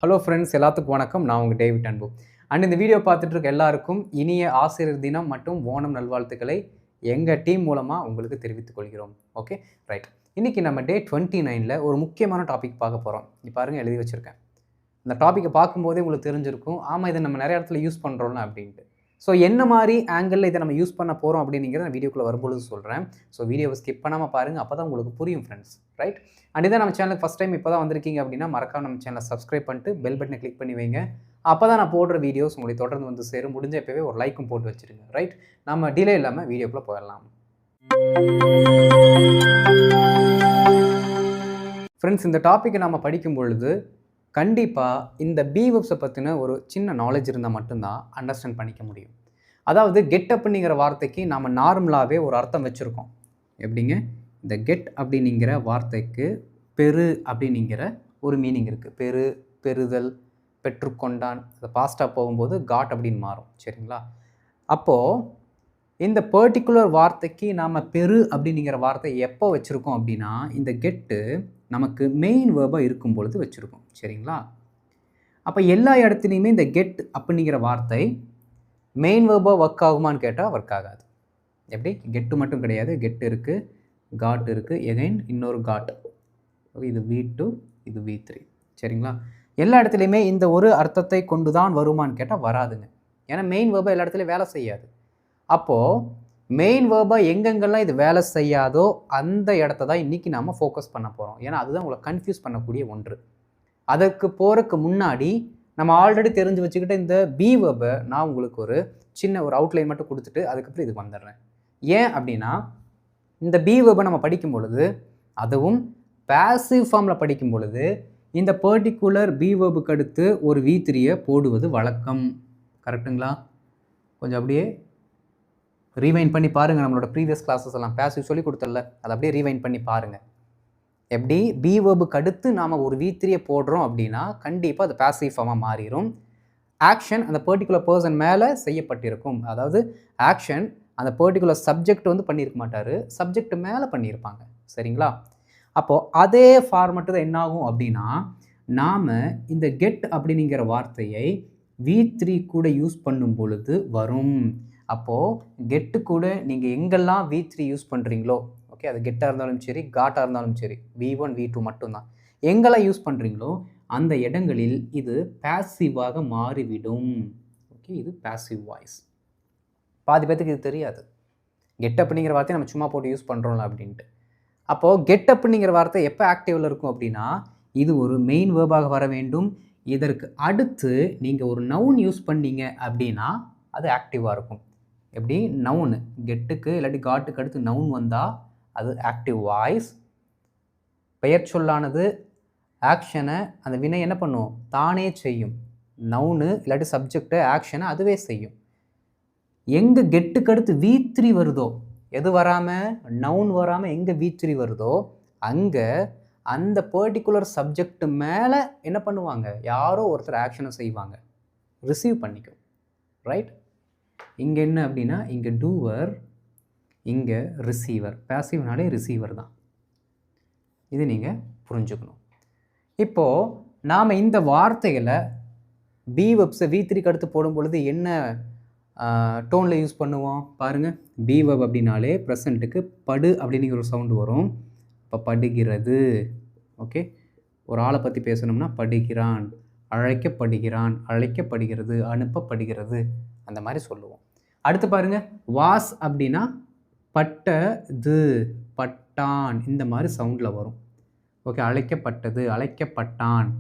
Hello friends, எல்லாத்துக்கும் வணக்கம். நான் உங்கள் டேவிட் அன்பு. இந்த வீடியோ பார்த்துட்டு இருக்க எல்லாருக்கும் இனிய ஆசிரியர் தினம் மற்றும் ஓணம் நல்வாழ்த்துக்களை எங்கள் டீம் மூலமாக உங்களுக்கு தெரிவித்துக் கொள்கிறோம். Okay, right. இன்றைக்கி நம்ம டே 29ல் ஒரு முக்கியமான டாபிக் பார்க்க போகிறோம். இங்கே பாருங்கள், எழுதி வச்சுருக்கேன். இந்த டாப்பிக்கை பார்க்கும்போதே உங்களுக்கு தெரிஞ்சிருக்கும், ஆமாம் இதை நம்ம நிறைய இடத்துல யூஸ் பண்ணுறோம்ல அப்படின்ட்டு. ஸோ என்ன மாதிரி ஆங்கிளில் இதை நம்ம யூஸ் பண்ண போகிறோம் அப்படிங்கிறத நான் வீடியோக்குள்ளே வரும்பொழுது சொல்கிறேன். ஸோ வீடியோவை ஸ்கிப் பண்ணாமல் பாருங்கள், அப்போ தான் உங்களுக்கு புரியும் ஃப்ரெண்ட்ஸ். ரைட். இதை நம்ம சேனலுக்கு ஃபஸ்ட் டைம் இப்போ தான் வந்திருக்கீங்க அப்படின்னா மறக்காம நம்ம சேனலை சப்ஸ்கிரைப் பண்ணிட்டு பெல் பட்டனை கிளிக் பண்ணி வைங்க. அப்போ தான் நான் போடுற வீடியோஸ் உங்களுக்கு தொடர்ந்து வந்து சேரும். முடிஞ்ச இப்போவே ஒரு லைக்கும் போட்டு வச்சுருங்க. ரைட். நம்ம டிலே இல்லாமல் வீடியோக்குள்ளே போயிடலாம். ஃப்ரெண்ட்ஸ், இந்த டாப்பிக்கை நம்ம படிக்கும் பொழுது கண்டிப்பாக இந்த பி வெப்ஸை பற்றின ஒரு சின்ன நாலேஜ் இருந்தால் மட்டும்தான் அண்டர்ஸ்டாண்ட் பண்ணிக்க முடியும். அதாவது கெட் அப்படிங்கிற வார்த்தைக்கு நாம் நார்மலாகவே ஒரு அர்த்தம் வச்சுருக்கோம். எப்படிங்க? இந்த கெட் அப்படிங்கிற வார்த்தைக்கு பெரு அப்படிங்கிற ஒரு மீனிங் இருக்குது. பெரு, பெறுதல், பெற்றுக்கொண்டான். அது பாஸ்டாக போகும்போது காட் அப்படின்னு மாறும். சரிங்களா? அப்போது இந்த பர்டிகுலர் வார்த்தைக்கு நாம் பெரு அப்படிங்கிற வார்த்தை எப்போ வச்சுருக்கோம் அப்படின்னா, இந்த கெட்டு நமக்கு மெயின் வேர்பாக இருக்கும் பொழுது வச்சுருக்கோம். சரிங்களா? அப்போ எல்லா இடத்துலையுமே இந்த கெட் அப்படிங்கிற வார்த்தை மெயின் வேர்பாக ஒர்க் ஆகுமான்னு கேட்டால் ஒர்க் ஆகாது. எப்படி? கெட்டு மட்டும் கிடையாது, கெட் இருக்குது, காட் இருக்குது, எகைன் இன்னொரு காட். இது V2, இது V3. சரிங்களா? எல்லா இடத்துலையுமே இந்த ஒரு அர்த்தத்தை கொண்டு தான் வருமானு கேட்டால் வராதுங்க. ஏன்னா மெயின் வேர்பாக எல்லா இடத்துலையும் வேலை செய்யாது. அப்போது மெயின் வேர்பாக எங்கெங்கெல்லாம் இது வேலை செய்யாதோ அந்த இடத்த தான் இன்றைக்கி நாம் ஃபோக்கஸ் பண்ண போகிறோம். ஏன்னா அதுதான் உங்களை கன்ஃபியூஸ் பண்ணக்கூடிய ஒன்று. அதற்கு போகிறதுக்கு முன்னாடி நம்ம ஆல்ரெடி தெரிஞ்சு வச்சுக்கிட்ட இந்த பி வேர்பை நான் உங்களுக்கு ஒரு சின்ன ஒரு அவுட்லைன் மட்டும் கொடுத்துட்டு அதுக்கப்புறம் இதுக்கு வந்துடுறேன். ஏன் அப்படின்னா, இந்த பி வேர்பை நம்ம படிக்கும் பொழுது, அதுவும் பேசிவ் ஃபார்மில் படிக்கும் பொழுது, இந்த பர்டிகுலர் பி வேர்புக்கு அடுத்து ஒரு V3யை போடுவது வழக்கம். கரெக்டுங்களா? கொஞ்சம் அப்படியே ரீவைண்ட் பண்ணி பாருங்கள். நம்மளோட ப்ரீவியஸ் கிளாஸஸ் எல்லாம் பேசிவ் சொல்லி கொடுத்தல, அதை அப்படியே ரீவைண்ட் பண்ணி பாருங்கள். எப்படி பி வேர்புக்கு அடுத்து நாம் ஒரு V3யை போடுறோம் அப்படின்னா கண்டிப்பாக அது பேசிவ் ஃபார்மாக மாறிடும். ஆக்ஷன் அந்த பர்டிகுலர் பர்சன் மேலே செய்யப்பட்டிருக்கும். அதாவது ஆக்ஷன் அந்த பர்டிகுலர் சப்ஜெக்ட் வந்து பண்ணியிருக்க மாட்டார், சப்ஜெக்ட் மேலே பண்ணியிருப்பாங்க. சரிங்களா? அப்போது அதே ஃபார்மெட்டு தான் என்னாகும் அப்படின்னா, நாம் இந்த கெட் அப்படிங்கிற வார்த்தையை V3 கூட யூஸ் பண்ணும் பொழுது வரும். அப்போது கெட்டு கூட நீங்கள் எங்கெல்லாம் V3 யூஸ் பண்ணுறீங்களோ, ஓகே, அது கெட்டாக இருந்தாலும் சரி, காட்டாக இருந்தாலும் சரி, V1, V2 மட்டும்தான், எங்கெல்லாம் யூஸ் பண்ணுறீங்களோ அந்த இடங்களில் இது பேசிவாக மாறிவிடும். ஓகே, இது பேசிவ் வாய்ஸ். பாதி பேத்துக்கு இது தெரியாது. கெட் அப்படிங்கிற வார்த்தையை நம்ம சும்மா போட்டு யூஸ் பண்ணுறோம்ல அப்படின்ட்டு. அப்போது கெட் அப்படிங்கிற வார்த்தை எப்போ ஆக்டிவில் இருக்கும் அப்படின்னா, இது ஒரு மெயின் வேர்பாக வர வேண்டும். இதற்கு அடுத்து நீங்கள் ஒரு நவுன் யூஸ் பண்ணீங்க அப்படின்னா அது ஆக்டிவாக இருக்கும். எப்படி? நவுனு கெட்டுக்கு இல்லாட்டி காட்டுக்கு அடுத்து நவுன் வந்தால் அது ஆக்டிவ் வாய்ஸ். பெயர் சொல்லானது ஆக்ஷனை அந்த வினை என்ன பண்ணும்? தானே செய்யும். நவுனு இல்லாட்டி சப்ஜெக்டு ஆக்ஷனை அதுவே செய்யும். எங்கே கெட்டுக்கு அடுத்து V3 வருதோ, எது வராமல், நவுன் வராமல் எங்கே V3 வருதோ அங்கே அந்த பர்டிகுலர் சப்ஜெக்ட் மேலே என்ன பண்ணுவாங்க? யாரோ ஒருத்தர் ஆக்ஷனை செய்வாங்க, ரிசீவ் பண்ணிக்கும். ரைட்? இங்கே என்ன அப்படின்னா, இங்கே டூவர், இங்கே ரிசீவர். பேசிவ்னாலே ரிசீவர் தான். இது நீங்கள் புரிஞ்சுக்கணும். இப்போது நாம் இந்த வார்த்தைகளை பி வெப்ஸை V3க்கு அடுத்து போடும் பொழுது என்ன டோனில் யூஸ் பண்ணுவோம் பாருங்கள். பி வெப் அப்படின்னாலே ப்ரெசண்ட்டுக்கு படு அப்படிங்கிற ஒரு சவுண்டு வரும். இப்போ படுகிறது. ஓகே, ஒரு ஆளை பற்றி பேசணும்னா படுகிறான், அழைக்கப்படுகிறான், அழைக்கப்படுகிறது, அனுப்பப்படுகிறது, அந்த மாதிரி சொல்லுவோம். அடுத்து பாருங்கள், வாஸ் அப்படின்னா பட்டது, பட்டான், இந்த மாதிரி சவுண்டில் வரும். ஓகே, அழைக்கப்பட்டது, அழைக்கப்பட்டான்,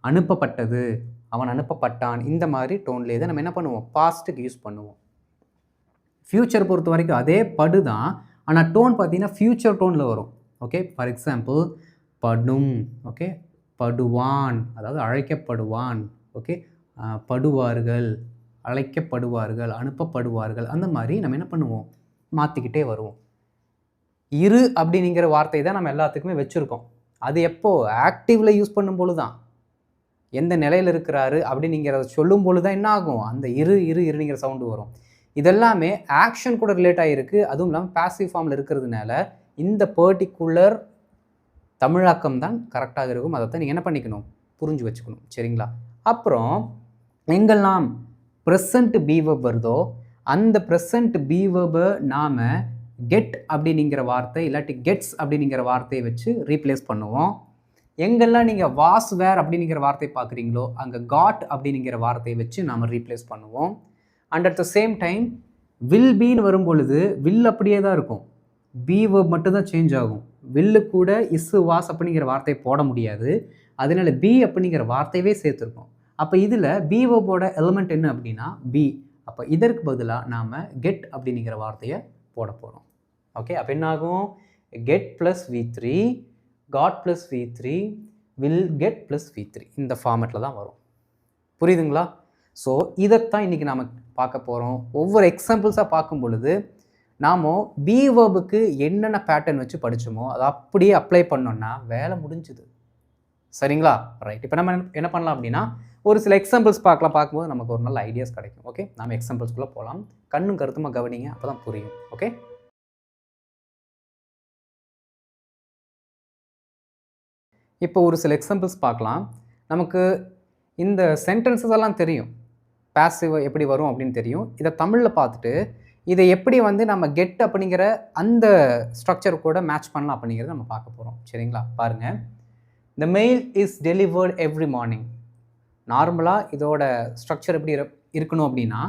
அனுப்பப்பட்டது, அவன் அனுப்பப்பட்டான், இந்த மாதிரி டோன்லேயே தான் நம்ம என்ன பண்ணுவோம்? பாஸ்ட்டுக்கு யூஸ் பண்ணுவோம். ஃப்யூச்சர் பொறுத்த வரைக்கும் அதே படு தான், ஆனால் டோன் பார்த்தீங்கன்னா ஃப்யூச்சர் டோனில் வரும். ஓகே, ஃபார் எக்ஸாம்பிள் படும், ஓகே, படுவான், அதாவது அழைக்கப்படுவான், ஓகே, படுவார்கள், அழைக்கப்படுவார்கள், அனுப்பப்படுவார்கள், அந்த மாதிரி நம்ம என்ன பண்ணுவோம்? மாற்றிக்கிட்டே வருவோம். இரு அப்படிங்கிற வார்த்தை தான் நம்ம எல்லாத்துக்குமே வச்சுருக்கோம். அது எப்போது? ஆக்டிவில் யூஸ் பண்ணும்போது தான். எந்த நிலையில் இருக்கிறாரு அப்படிங்கிறத சொல்லும் பொழுது தான் என்ன ஆகும்? அந்த இரு இரு இருங்கிற சவுண்டு வரும். இதெல்லாமே ஆக்ஷன் கூட ரிலேட் ஆகிருக்கு. அதுவும் இல்லாமல் பேசிவ் ஃபார்மில் இருக்கிறதுனால இந்த பர்டிகுலர் தமிழாக்கம் தான் கரெக்டாக இருக்கும். அதை தான் நீங்கள் என்ன பண்ணிக்கணும்? புரிஞ்சு வச்சுக்கணும். சரிங்களா? அப்புறம் எங்கெல்லாம் ப்ரெசன்ட் பி வெர்ப் வருதோ அந்த ப்ரெசன்ட் பி வெர்பை நாம் கெட் அப்படிங்கிற வார்த்தை இல்லாட்டி கெட்ஸ் அப்படிங்கிற வார்த்தையை வச்சு ரீப்ளேஸ் பண்ணுவோம். எங்கெல்லாம் நீங்கள் வாஸ் வேர் அப்படிங்கிற வார்த்தை பார்க்குறீங்களோ அங்கே காட் அப்படிங்கிற வார்த்தையை வச்சு நாம் ரீப்ளேஸ் பண்ணுவோம். And at the same time will பீன்னு வரும் பொழுது வில் அப்படியே தான் இருக்கும், பி வெர்ப் மட்டும்தான் சேஞ்ச் ஆகும். வில்லு கூட இஸ்ஸு வாஸ் அப்படிங்கிற வார்த்தையை போட முடியாது, அதனால பி அப்படிங்கிற வார்த்தையவே சேர்த்துருக்கோம். அப்போ இதில் பி வெர்போட எலிமெண்ட் என்ன அப்படின்னா பி. அப்போ இதற்கு பதிலாக நாம் கெட் அப்படிங்கிற வார்த்தையை போட போகிறோம். ஓகே, அப்போ என்ன ஆகும்? Get plus V3 got plus V3 will get plus V3 இந்த ஃபார்மேட்டில் தான் வரும். புரியுதுங்களா? ஸோ இதைத்தான் இன்றைக்கி நாம் பார்க்க போகிறோம். ஒவ்வொரு எக்ஸாம்பிள்ஸாக பார்க்கும் பொழுது நாம் பி வெர்புக்கு என்னென்ன பேட்டர்ன் வச்சு படித்தோமோ அதை அப்படியே அப்ளை பண்ணோன்னா வேலை முடிஞ்சுது. சரிங்களா? ரைட். இப்போ நம்ம என்ன பண்ணலாம் அப்படின்னா ஒரு சில எக்ஸாம்பிள்ஸ் பார்க்கும்போது நமக்கு ஒரு நல்ல ஐடியாஸ் கிடைக்கும். ஓகே, நாம் எக்ஸாம்பிள்ஸ்குள்ளே போகலாம். கண்ணும் கருத்துமாக கவனிங்க, அப்போ தான் புரியும். ஓகே, இப்போ ஒரு சில எக்ஸாம்பிள்ஸ் பார்க்கலாம். நமக்கு இந்த சென்டென்சஸ் எல்லாம் தெரியும், பாசிவ் எப்படி வரும் அப்படின்னு தெரியும். இதை தமிழில் பார்த்துட்டு இதை எப்படி நம்ம கெட் அப்படிங்கிற அந்த ஸ்ட்ரக்சர் கூட மேட்ச் பண்ணலாம் அப்படிங்கிறத நம்ம பார்க்க போகிறோம். சரிங்களா? பாருங்கள், the mail is delivered every morning. நார்மலாக இதோட ஸ்ட்ரக்சர் எப்படி இருக்கணும் அப்படின்னா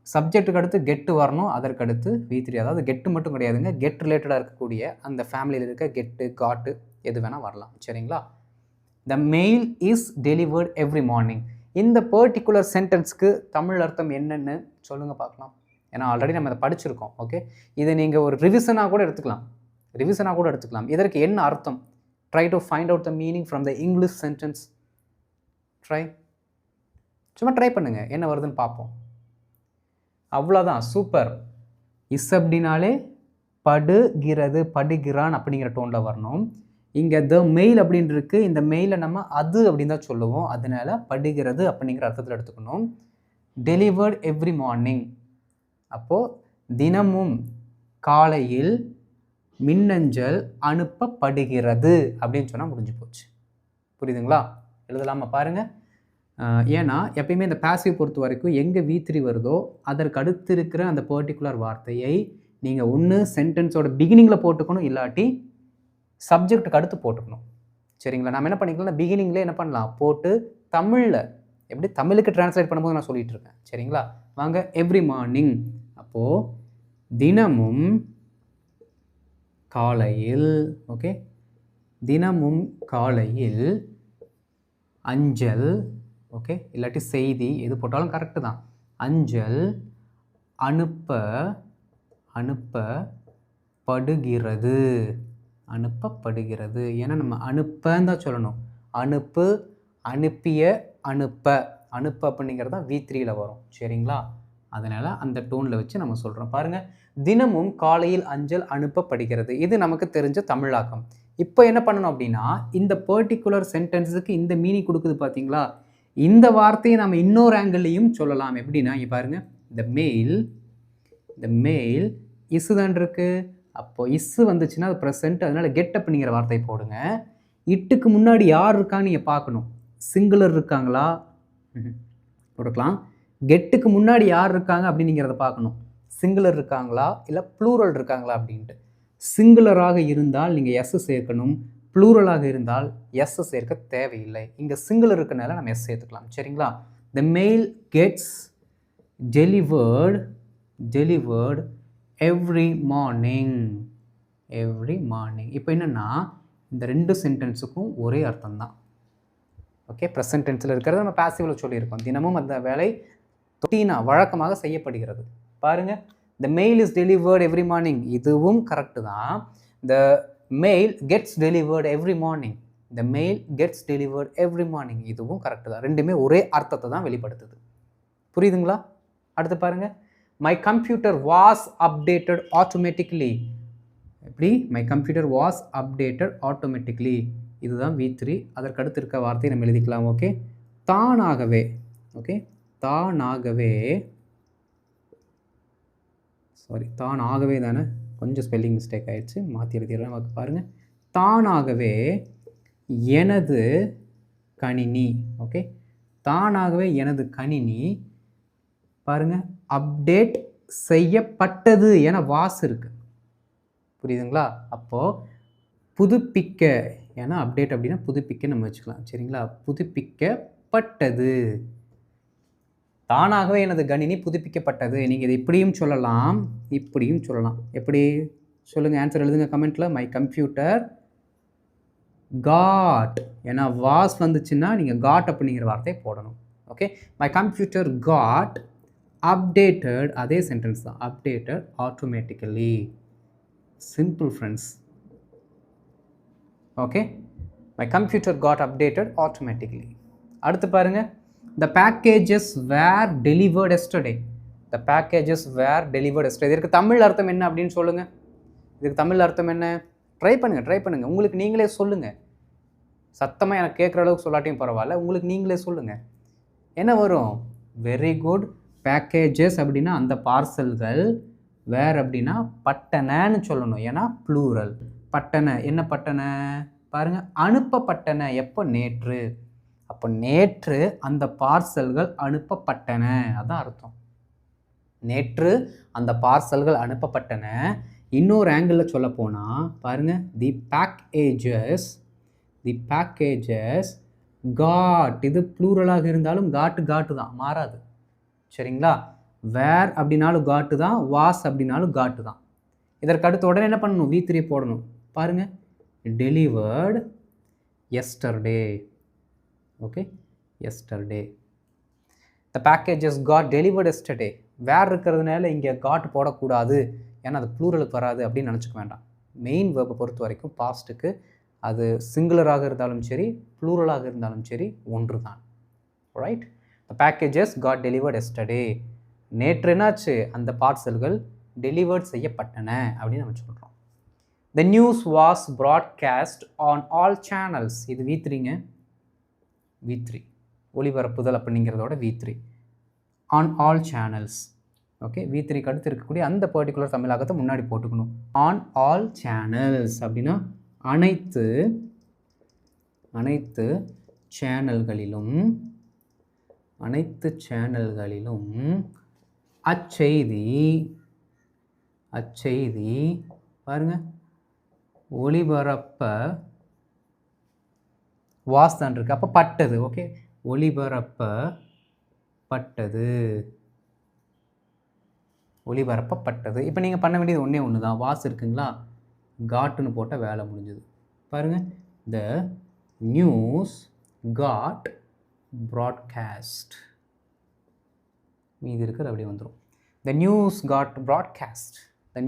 சப்ஜெக்ட்டுக்கு அடுத்து கெட்டு வரணும், அதற்கு அடுத்து V3. அதாவது கெட்டு மட்டும் கிடையாதுங்க, கெட் ரிலேட்டடாக இருக்கக்கூடிய அந்த ஃபேமிலியில் இருக்க கெட்டு காட்டு எது வேணால் வரலாம். சரிங்களா? த mail is delivered every morning. இந்த பர்டிகுலர் சென்டென்ஸ்க்கு தமிழ் அர்த்தம் என்னென்னு சொல்லுங்கள் பார்க்கலாம். ஏன்னா ஆல்ரெடி நம்ம இதை படிச்சிருக்கோம். ஓகே, இதை நீங்கள் ஒரு ரிவிஷனாக கூட எடுத்துக்கலாம். இதற்கு என்ன அர்த்தம்? Try to find out the meaning from the English sentence. சும்மா ட்ரை பண்ணுங்கள், என்ன வருதுன்னு பார்ப்போம். அவ்வளோதான், சூப்பர். இஸ் அப்படின்னாலே படுகிறது, படுகிறான் அப்படிங்கிற டோனில் வரணும். இங்கே த மெயில் அப்படின்னு இருக்கு, இந்த மெயிலை நம்ம அது அப்படின்னு தான் சொல்லுவோம், அதனால படுகிறது அப்படிங்கிற அர்த்தத்தில் எடுத்துக்கணும். டெலிவர்ட் எவ்ரி மார்னிங், அப்போது தினமும் காலையில் மின்னஞ்சல் அனுப்பப்படுகிறது அப்படின்னு சொன்னால் முடிஞ்சு போச்சு. புரியுதுங்களா? எழுதலாமா? பாருங்கள். ஏன்னா எப்பயுமே இந்த பாசிவ் பொறுத்த வரைக்கும் எங்கே V3 வருதோ அதற்கு அடுத்து இருக்கிற அந்த பர்டிகுலர் வார்த்தையை நீங்கள் ஒன்று சென்டென்ஸோட பிகினிங்கில் போட்டுக்கணும், இல்லாட்டி சப்ஜெக்ட்டுக்கு அடுத்து போட்டுக்கணும். சரிங்களா? நம்ம என்ன பண்ணிக்கலாம், பிகினிங்லேயே என்ன பண்ணலாம் போட்டு தமிழில் எப்படி தமிழுக்கு டிரான்ஸ்லேட் பண்ணும்போது நான் சொல்லிகிட்டு இருக்கேன். சரிங்களா? வாங்க, எவ்ரி மார்னிங், அப்போது தினமும் காலையில். ஓகே, தினமும் காலையில் அஞ்சல், ஓகே, இல்லாட்டி செய்தி எது போட்டாலும் கரெக்டு தான். அஞ்சல் அனுப்பப்படுகிறது. ஏன்னா நம்ம அனுப்பன்னு தான் சொல்லணும். அனுப்பிய அனுப்ப அப்படிங்கிறது தான் V3யில் வரும். சரிங்களா? அதனால் அந்த டோனில் வச்சு நம்ம சொல்கிறோம். பாருங்கள், தினமும் காலையில் அஞ்சல் அனுப்பப்படுகிறது. இது நமக்கு தெரிஞ்ச தமிழாக்கம். இப்போ என்ன பண்ணணும் அப்படின்னா இந்த பர்டிகுலர் சென்டென்ஸுக்கு இந்த மீனிங் கொடுக்குது பார்த்தீங்களா, இந்த வார்த்தையை நம்ம இன்னொரு ஆங்கிள்லையும் சொல்லலாம். எப்படின்னா இங்கே பாருங்கள், த மெயில் இஸ்ஸு தான் இருக்குது. அப்போது இஸ்ஸு வந்துச்சுன்னா அது ப்ரெசென்ட், அதனால் கெட் அப்படிங்கிற வார்த்தையை போடுங்க. இட்டுக்கு முன்னாடி யார் இருக்காங்க நீங்கள் பார்க்கணும். சிங்குலர் இருக்காங்களா கொடுக்கலாம், கெட்டுக்கு முன்னாடி யார் இருக்காங்க அப்படிங்கிறத பார்க்கணும். சிங்குலர் இருக்காங்களா இல்லை ப்ளூரல் இருக்காங்களா அப்படின்ட்டு. சிங்குலராக இருந்தால் நீங்கள் எஸ் சேர்க்கணும், ப்ளூரலாக இருந்தால் எஸ் சேர்க்க தேவையில்லை. இங்கே சிங்குலர் இருக்கனால நம்ம எஸ் சேர்த்துக்கலாம். சரிங்களா? த mail gets delivered every morning. இப்போ என்னென்னா இந்த ரெண்டு சென்டென்ஸுக்கும் ஒரே அர்த்தம் தான். ஓகே, ப்ரெசன்ட் டென்ஸில் இருக்கிறத நம்ம பாசிவில் சொல்லியிருக்கோம். தினமும் அந்த வேலை ரொட்டீனா வழக்கமாக செய்யப்படுகிறது. பாருங்கள், the mail is delivered every morning, இதுவும் கரெக்டு தான். The mail gets delivered every morning, இதுவும் கரெக்டு தான். ரெண்டுமே ஒரே அர்த்தத்தை தான் வெளிப்படுத்துது. புரியுதுங்களா? அடுத்து பாருங்கள், my computer was updated automatically. எப்படி? My computer was updated automatically, இதுதான் V3. அதற்கு அடுத்து இருக்க வார்த்தையை நம்ம எழுதிக்கலாம். ஓகே, தானாகவே. ஓகே, தானாகவே தானே, கொஞ்சம் ஸ்பெல்லிங் மிஸ்டேக் ஆகிடுச்சு, மாற்றி எழுதிடலாம். பாருங்கள், தானாகவே எனது கணினி. ஓகே, தானாகவே எனது கணினி பாருங்க அப்டேட் செய்யப்பட்டது என வாஸ் இருக்கு. புரியுதுங்களா? அப்போது புதுப்பிக்க, ஏன்னா அப்டேட் அப்படின்னா புதுப்பிக்க நம்ம வச்சுக்கலாம். சரிங்களா? புதுப்பிக்கப்பட்டது. தானாகவே எனது கணினி புதுப்பிக்கப்பட்டது. நீங்கள் இதை இப்படியும் சொல்லலாம், இப்படியும் சொல்லலாம். எப்படி சொல்லுங்கள்? ஆன்சர் எழுதுங்க கமெண்ட்டில். மை கம்ப்யூட்டர் காட், ஏன்னா வாஸ் வந்துச்சுன்னா நீங்கள் காட் அப்படிங்கிற வார்த்தையை போடணும். Okay, my computer got updated, அதே சென்டென்ஸ் தான், updated automatically. Simple friends. Okay, my computer got updated automatically. அடுத்து பாருங்கள், the packages were delivered yesterday. the packages were delivered yesterday. இதற்கு தமிழ் அர்த்தம் என்ன அப்படின்னு சொல்லுங்கள். இதுக்கு தமிழ் அர்த்தம் என்ன? ட்ரை பண்ணுங்கள். உங்களுக்கு நீங்களே சொல்லுங்கள். சத்தமாக எனக்கு கேட்குற அளவுக்கு சொல்லாட்டியும் பரவாயில்ல, உங்களுக்கு நீங்களே சொல்லுங்கள். என்ன வரும்? Very good. பேக்கேஜஸ் அப்படின்னா அந்த பார்சல்கள், வேர் அப்படின்னா பட்டனன்னு சொல்லணும், ஏன்னா ப்ளூரல். பட்டன, என்ன பட்டன பாருங்கள், அனுப்பப்பட்டன. எப்போ? நேற்று. அப்போ நேற்று அந்த பார்சல்கள் அனுப்பப்பட்டன, அதான் அர்த்தம். நேற்று அந்த பார்சல்கள் அனுப்பப்பட்டன. இன்னொரு ஆங்கிளில் சொல்ல போனால் பாருங்கள், தி பேக்கேஜஸ் காட். இது ப்ளூரலாக இருந்தாலும் காட்டு தான், மாறாது. சரிங்களா? வேர் அப்படின்னாலும் காட்டு தான், வாஸ் அப்படின்னாலும் காட்டு தான். இதற்கு அடுத்து உடனே என்ன பண்ணணும்? V3 போடணும். பாருங்கள், delivered yesterday. Okay, yesterday. The packages got delivered yesterday. Were இருக்கிறதுனால இங்கே காட் போடக்கூடாது, ஏன்னா அது ப்ளூரலுக்கு வராது அப்படின்னு நினச்சிக்க வேண்டாம். மெயின் வேர்பை பொறுத்த வரைக்கும் பாஸ்ட்டுக்கு அது சிங்குலராக இருந்தாலும் சரி, ப்ளூரலாக இருந்தாலும் சரி, ஒன்று தான். Right? The packages got delivered yesterday. நேற்று என்னாச்சு? அந்த பார்சல்கள் டெலிவர்ட் செய்யப்பட்டன அப்படின்னு நம்ம சொல்கிறோம். The news was broadcast on all channels. இது V3ங்க. V3 ஒளிபரப்புதல் அப்படிங்கிறதோட V3. On all channels. Okay, V3க்கு அடுத்து இருக்கக்கூடிய அந்த பர்டிகுலர் தமிழாக்கத்தை முன்னாடி போட்டுக்கணும். ஆன் ஆல் சேனல்ஸ் அப்படின்னா அனைத்து சேனல்களிலும் அச்செய்தி பாருங்க ஒளிபரப்ப வாஸ் தான் இருக்கு, அப்போ பட்டது. ஓகே, ஒளிபரப்பப்பட்டது. இப்போ நீங்கள் பண்ண வேண்டியது ஒன்று தான். வாஸ் இருக்குங்களா, காட்டுன்னு போட்டால் வேலை முடிஞ்சது. பாருங்கள், த நியூஸ் காட் ப்ராட்காஸ்ட். மீதி இருக்கிறது அப்படியே வந்துடும். The news got broadcast, the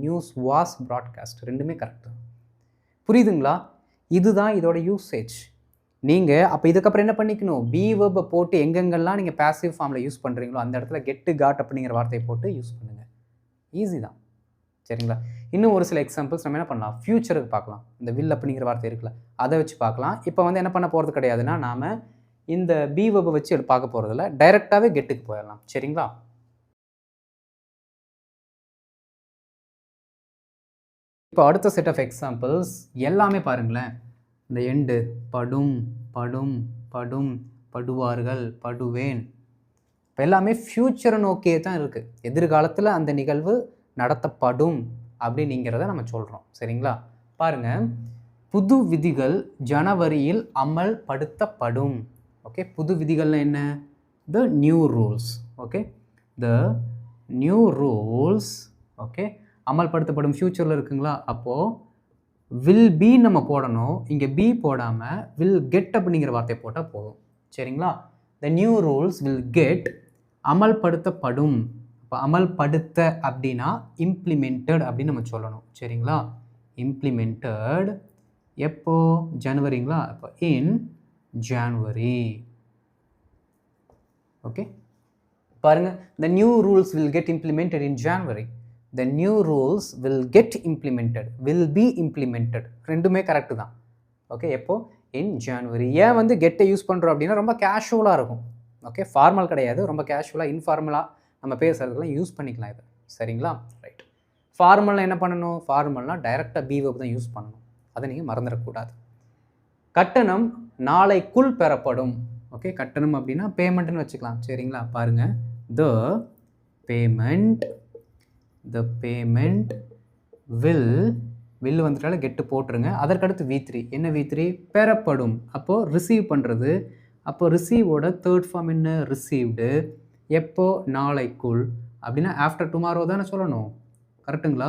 news was broadcast. ரெண்டுமே கரெக்ட் தான். புரியுதுங்களா? இதுதான் இதோட யூசேஜ். நீங்கள் அப்போ இதுக்கப்புறம் என்ன பண்ணிக்கணும்? பி வேர்பை போட்டு எங்கெங்கெல்லாம் நீங்கள் பேசிவ் ஃபார்மில் யூஸ் பண்ணுறீங்களோ அந்த இடத்துல கெட்டு காட் அப்படிங்கிற வார்த்தையை போட்டு யூஸ் பண்ணுங்கள். ஈஸி தான். சரிங்களா? இன்னும் ஒரு சில எக்ஸாம்பிள்ஸ் நம்ம என்ன பண்ணலாம், ஃப்யூச்சருக்கு பார்க்கலாம். இந்த வில் அப்படிங்கிற வார்த்தை இருக்குல்ல, அதை வச்சு பார்க்கலாம். இப்போ வந்து என்ன பண்ண போகிறது கிடையாதுன்னா, நாம் இந்த பி வேர்பை வச்சு பார்க்க போகிறதில்ல, டைரெக்டாகவே கெட்டுக்கு போயிடலாம். சரிங்களா? இப்போ அடுத்த செட் ஆஃப் எக்ஸாம்பிள்ஸ் எல்லாமே பாருங்களேன். இந்த எண்டு படும், படுவார்கள், படுவேன், இப்போ எல்லாமே ஃப்யூச்சரை நோக்கியே தான் இருக்குது. எதிர்காலத்தில் அந்த நிகழ்வு நடத்தப்படும் அப்படிங்கிறத நம்ம சொல்கிறோம். சரிங்களா? பாருங்கள், புது விதிகள் ஜனவரியில் அமல்படுத்தப்படும். ஓகே, புது விதிகள்னா என்ன? The new rules. Okay, the new rules. Okay, அமல்படுத்தப்படும் ஃப்யூச்சரில் இருக்குங்களா, அப்போது வில் பி நம்ம போடணும். இங்கே பி போடாமல் வில் கெட் அப்படிங்கிற வார்த்தை போட்டால் போதும். சரிங்களா? The new rules will get அமல்படுத்தப்படும். இப்போ அமல்படுத்த அப்படின்னா இம்ப்ளிமெண்டட் அப்படின்னு நம்ம சொல்லணும். சரிங்களா? இம்ப்ளிமெண்டட் எப்போ? ஜனவரிங்களா, அப்போ இன் ஜான்வரி. ஓகே, பாருங்கள், the new rules will get implemented in January. the new rules will get implemented, will be implemented. ரெண்டுமே கரெக்டு தான். ஓகே, எப்போ? இன் ஜான்வரி. ஏன் வந்து கெட்டை யூஸ் பண்ணுறோம் அப்படின்னா ரொம்ப கேஷுவலாக இருக்கும். ஓகே, ஃபார்மல் கிடையாது, ரொம்ப கேஷுவலாக இன்ஃபார்மலாக நம்ம பேசுகிறதுலாம் யூஸ் பண்ணிக்கலாம் இது. சரிங்களா? ரைட். ஃபார்மலாக என்ன பண்ணணும்? ஃபார்மல்னால் டைரெக்டாக பி வெர்ப் தான் யூஸ் பண்ணணும். அதை நீங்கள் மறந்துடக்கூடாது. கட்டணம் நாளைக்குள் பெறப்படும். ஓகே, கட்டணம் அப்படின்னா பேமெண்ட்னு வச்சுக்கலாம். சரிங்களா? பாருங்க, த பேமெண்ட் வில் வந்துட்டால கெட்டு போட்டுருங்க. அதற்கடுத்து V3. என்ன V3? பெறப்படும். அப்போது ரிசீவ் பண்ணுறது. அப்போ ரிசீவோட தேர்ட் ஃபார்ம் என்ன? ரிசீவ்டு. எப்போ? நாளைக்குள். அப்படின்னா ஆஃப்டர் டுமாரோ தானே சொல்லணும். கரெக்டுங்களா?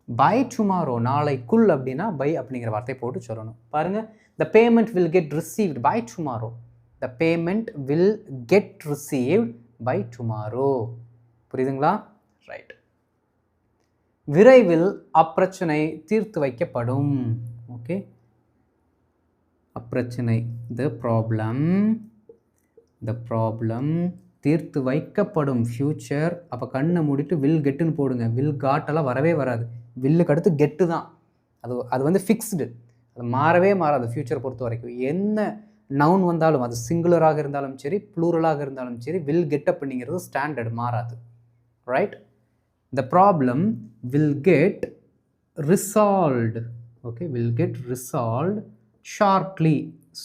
பை டுமாரோ, நாளைக்குள் அப்படின்னா பை அப்படிங்கிற வார்த்தை போட்டு சொல்லணும். பாருங்கள், the payment will get received by tomorrow. The payment will get received by tomorrow. புரியுதுங்களா? ரைட். விரைவில் அப்பிரச்சனை தீர்த்து வைக்கப்படும். ஓகே, அப்பிரச்சனை, த ப்ராப்ளம் தீர்த்து வைக்கப்படும். ஃபியூச்சர். அப்போ கண்ணை மூடிட்டு வில் கெட்டுன்னு போடுங்க. வில் காட்டெல்லாம் வரவே வராது. வில்லுக்கு அடுத்து கெட்டு தான். அது வந்து ஃபிக்ஸ்டு, அது மாறவே மாறாது. ஃபியூச்சரை பொறுத்த வரைக்கும் என்ன நவுன் வந்தாலும், அது சிங்குலராக இருந்தாலும் சரி, ப்ளூரலாக இருந்தாலும் சரி, வில் கெட் அப்படிங்கிறது ஸ்டாண்டர்ட், மாறாது. Right. The problem will get resolved. Okay, will get resolved shortly.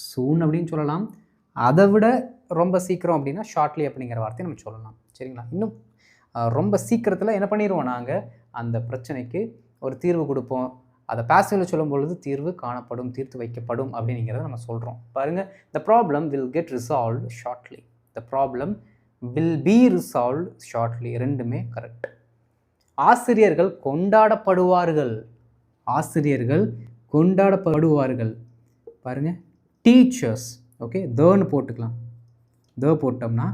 Soon அப்படின்னு சொல்லலாம். அதை விட ரொம்ப சீக்கிரம் அப்படின்னா ஷார்ட்லி அப்படிங்கிற வார்த்தையை நம்ம சொல்லலாம். சரிங்களா? இன்னும் ரொம்ப சீக்கிரத்தில் என்ன பண்ணிடுவோம், நாங்கள் அந்த பிரச்சனைக்கு ஒரு தீர்வு கொடுப்போம். அதை பாசிவ்ல சொல்லும் பொழுது தீர்வு காணப்படும், தீர்த்து வைக்கப்படும் அப்படிங்கிறத நம்ம சொல்கிறோம். பாருங்கள், த problem will get resolved shortly. The problem will be resolved shortly. ரெண்டுமே கரெக்ட். ஆசிரியர்கள் கொண்டாடப்படுவார்கள். ஆசிரியர்கள் கொண்டாடப்படுவார்கள். பாருங்கள், டீச்சர்ஸ். ஓகே, தன்னு போட்டுக்கலாம். த போட்டோம்னா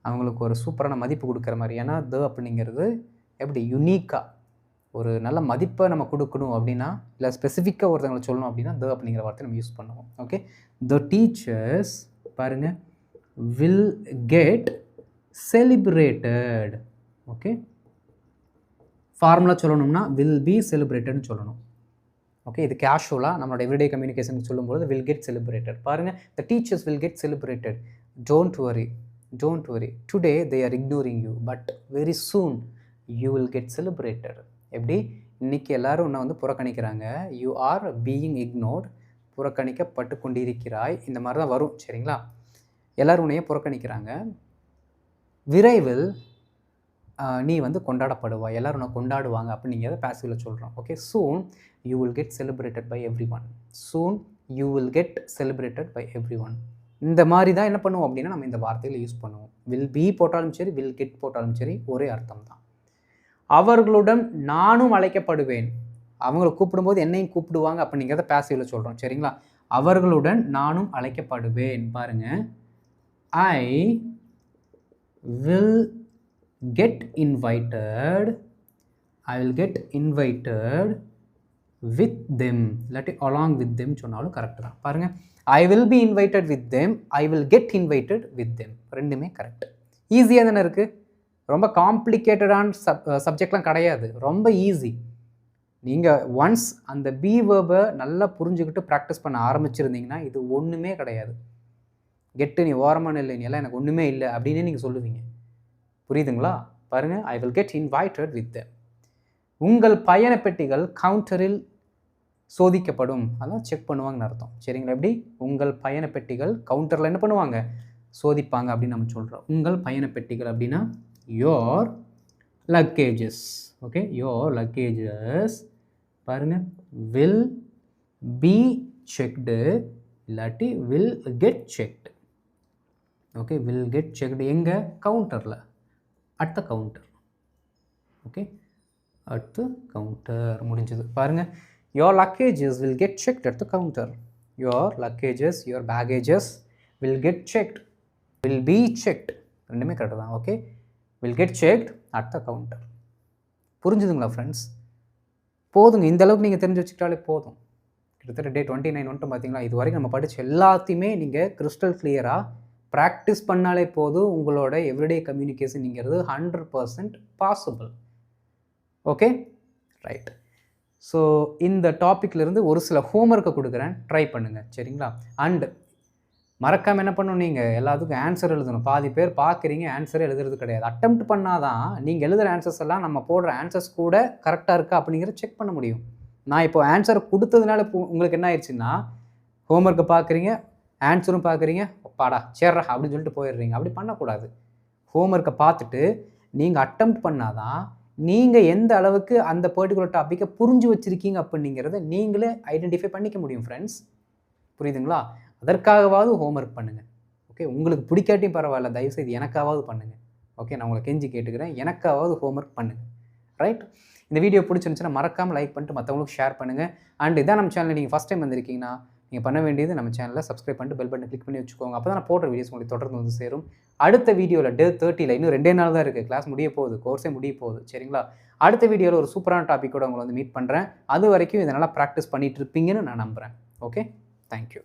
அவங்களுக்கு ஒரு சூப்பரான மதிப்பு கொடுக்குற மாதிரி. ஏன்னா த அப்படிங்கிறது எப்படி யுனிக்காக ஒரு நல்ல மதிப்பை நம்ம கொடுக்கணும் அப்படின்னா, இல்லை ஸ்பெசிஃபிக்காக ஒருத்தவங்களை சொல்லணும் அப்படின்னா த அப்படிங்கிற வார்த்தை நம்ம யூஸ் பண்ணுவோம். ஓகே, த டீச்சர்ஸ் பாருங்கள் will get celebrated. Okay, formula சொல்லணும்னா வில் பி செலிப்ரேட்டட்னு சொல்லணும். ஓகே, இது கேஷுவலாக நம்மளோட எவ்ரிடே கம்யூனிகேஷன் சொல்லும்போது வில் கெட் செலிப்ரேட்டட். பாருங்கள், the teachers will get celebrated. Don't worry, today they are ignoring you, but very soon you will get celebrated. எப்படி? இன்றைக்கி எல்லோரும் உன்னை வந்து புறக்கணிக்கிறாங்க. You are being ignored. புறக்கணிக்கப்பட்டு கொண்டிருக்கிறாய். இந்த மாதிரி தான் வரும். சரிங்களா? எல்லோரும் உன்னையே புறக்கணிக்கிறாங்க. விரைவில் நீ வந்து கொண்டாடப்படுவாய். எல்லோரும் உன்னை கொண்டாடுவாங்க அப்படிங்கிறத பாசிவ்ல சொல்கிறோம். Okay, soon you will get celebrated by everyone. Soon you will get celebrated by everyone. இந்த மாதிரி தான் என்ன பண்ணுவோம் அப்படின்னா நம்ம இந்த வார்த்தையில் யூஸ் பண்ணுவோம். வில் பி போட்டாலும் சரி, வில் கெட் போட்டாலும் சரி, ஒரே அர்த்தம் தான். அவர்களுடன் நானும் அழைக்கப்படுவேன். அவங்கள கூப்பிடும்போது என்னையும் கூப்பிடுவாங்க அப்படிங்கிறத பாசிவ்ல சொல்கிறோம். சரிங்களா? அவர்களுடன் நானும் அழைக்கப்படுவேன். பாருங்கள், I will get invited. I will get invited with them. இல்லாட்டி அலாங் வித் தெம் சொன்னாலும் கரெக்ட் தான். பாருங்கள், I will be invited with them, I will get invited with them. ரெண்டுமே கரெக்ட். ஈஸியாக தானே இருக்குது. ரொம்ப காம்ப்ளிகேட்டடான சப்ஜெக்ட்லாம் கிடையாது. ரொம்ப ஈஸி. நீங்கள் ஒன்ஸ் அந்த பி வேர்பை நல்லா புரிஞ்சுக்கிட்டு ப்ராக்டிஸ் பண்ண ஆரம்பிச்சிருந்தீங்கன்னா இது ஒன்றுமே கிடையாது. கெட்டு நீ ஓரமான இல்லை, நீ எல்லாம் எனக்கு ஒன்றுமே இல்லை அப்படின்னு நீங்கள் சொல்லுவீங்க. புரியுதுங்களா? பாருங்கள், I will get invited with them. உங்கள் பயண பெட்டிகள் கவுண்டரில் சோதிக்கப்படும். அதான் செக் பண்ணுவாங்கன்னு அர்த்தம். சரிங்களா? எப்படி? உங்கள் பயண பெட்டிகள் கவுண்டரில் என்ன பண்ணுவாங்க? சோதிப்பாங்க அப்படின்னு நம்ம சொல்கிறோம். உங்கள் பயண பெட்டிகள் அப்படின்னா your luggages. Okay, your luggages பாருங்கள் வில் பி செக்டு, இல்லாட்டி will get checked. Okay, will get checked எங்கே? கவுண்டரில், at the counter. Okay, at the counter. முடிஞ்சது. பாருங்கள், your luggages will get checked at the counter. Your luggages, your baggages will get checked, will be checked. ரெண்டுமே correct தான். Okay, will get checked at the counter. புரிஞ்சுதுங்களா friends? போதுங்க, இந்த அளவுக்கு நீங்கள் தெரிஞ்சு வச்சுக்கிட்டாலே போதும். கிட்டத்தட்ட டே 29 வந்துட்டு பார்த்தீங்களா? இது வரைக்கும் நம்ம படித்த எல்லாத்தையுமே நீங்கள் கிறிஸ்டல் கிளியராக ப்ராக்டிஸ் பண்ணாலே போதும். உங்களோட எவ்ரிடே கம்யூனிகேஷன்ங்கிறது 100% பாசிபிள். Okay, right. ஸோ இந்த டாப்பிக்லேருந்து ஒரு சில ஹோம்ஒர்க்கை கொடுக்குறேன், ட்ரை பண்ணுங்கள். சரிங்களா? அண்டு மறக்காமல் என்ன பண்ணணும், நீங்கள் எல்லாத்துக்கும் ஆன்சர் எழுதணும். பாதி பேர் பார்க்குறீங்க, ஆன்சரே எழுதுறது கிடையாது. அட்டெம்ப்ட் பண்ணால் தான் நீங்கள் எழுதுகிற ஆன்சர்ஸ் எல்லாம் நம்ம போடுற ஆன்சர்ஸ் கூட கரெக்டாக இருக்கா அப்படிங்கிறத செக் பண்ண முடியும். நான் இப்போ ஆன்சர் குடுத்ததுனால இப்போ உங்களுக்கு என்ன ஆயிருச்சுன்னா, ஹோம்வொர்க்க பார்க்குறீங்க, ஆன்சரும் பார்க்குறீங்க, அப்பாடா! சேர்றா அப்படின்னு சொல்லிட்டு போயிடுறீங்க. அப்படி பண்ணக்கூடாது. ஹோம்வொர்க்க பார்த்துட்டு, நீங்க அட்டெம்ப்ட் பண்ணா தான், நீங்க எந்த அளவுக்கு அந்த பர்ட்டிகுலர் டாபிக்க புரிஞ்சு வச்சிருக்கீங்க அப்படிங்கிறத நீங்களே ஐடென்டிஃபை பண்ணிக்க முடியும் ஃபிரெண்ட்ஸ். புரியுதுங்களா? அதற்காகவாவது ஹோம்வொர்க் பண்ணுங்க. ஓகே. உங்களுக்கு பிடிக்காட்டியும் பரவால்ல. தயவுசெய்து எனக்காவது பண்ணுங்க. ஓகே. நான் உங்கள கெஞ்சி கேட்டுக்கிறேன். எனக்காவது ஹோம்வொர்க் பண்ணுங்க. ரைட்? இந்த வீடியோ பிடிச்சிருந்துச்சுன்னா மறக்காம லைக் பண்ணிட்டு மத்தவங்களுக்கு ஷேர் பண்ணுங்க. அண்ட் இதான் நம்ம சேனல்ல நீங்க ஃபர்ஸ்ட் டைம் வந்திருக்கீங்கன்னா, நீங்க பண்ண வேண்டியது நம்ம சேனல சப்ஸ்கிரைப் பண்ணிட்டு பெல் பட்டன கிளிக் பண்ணி வச்சுக்கோங்க. அப்பதான் நான் போடுற வீடியோஸ் உங்களுக்கு தொடர்ந்து வந்து சேரும். அடுத்த வீடியோல டே 30ல இன்னும் 2 நாள் தான் இருக்கு. கிளாஸ் முடிய போகுது. கோர்ஸே முடிய போகுது. சரிங்களா? அடுத்த வீடியோல ஒரு சூப்பரான டாபிக்கோட உங்கள வந்து மீட் பண்றேன். அதுவரைக்கும் இத நல்லா பிராக்டிஸ் பண்ணிட்டு இருப்பீங்கன்னு நான் நம்புறேன். ஓகே. Thank you.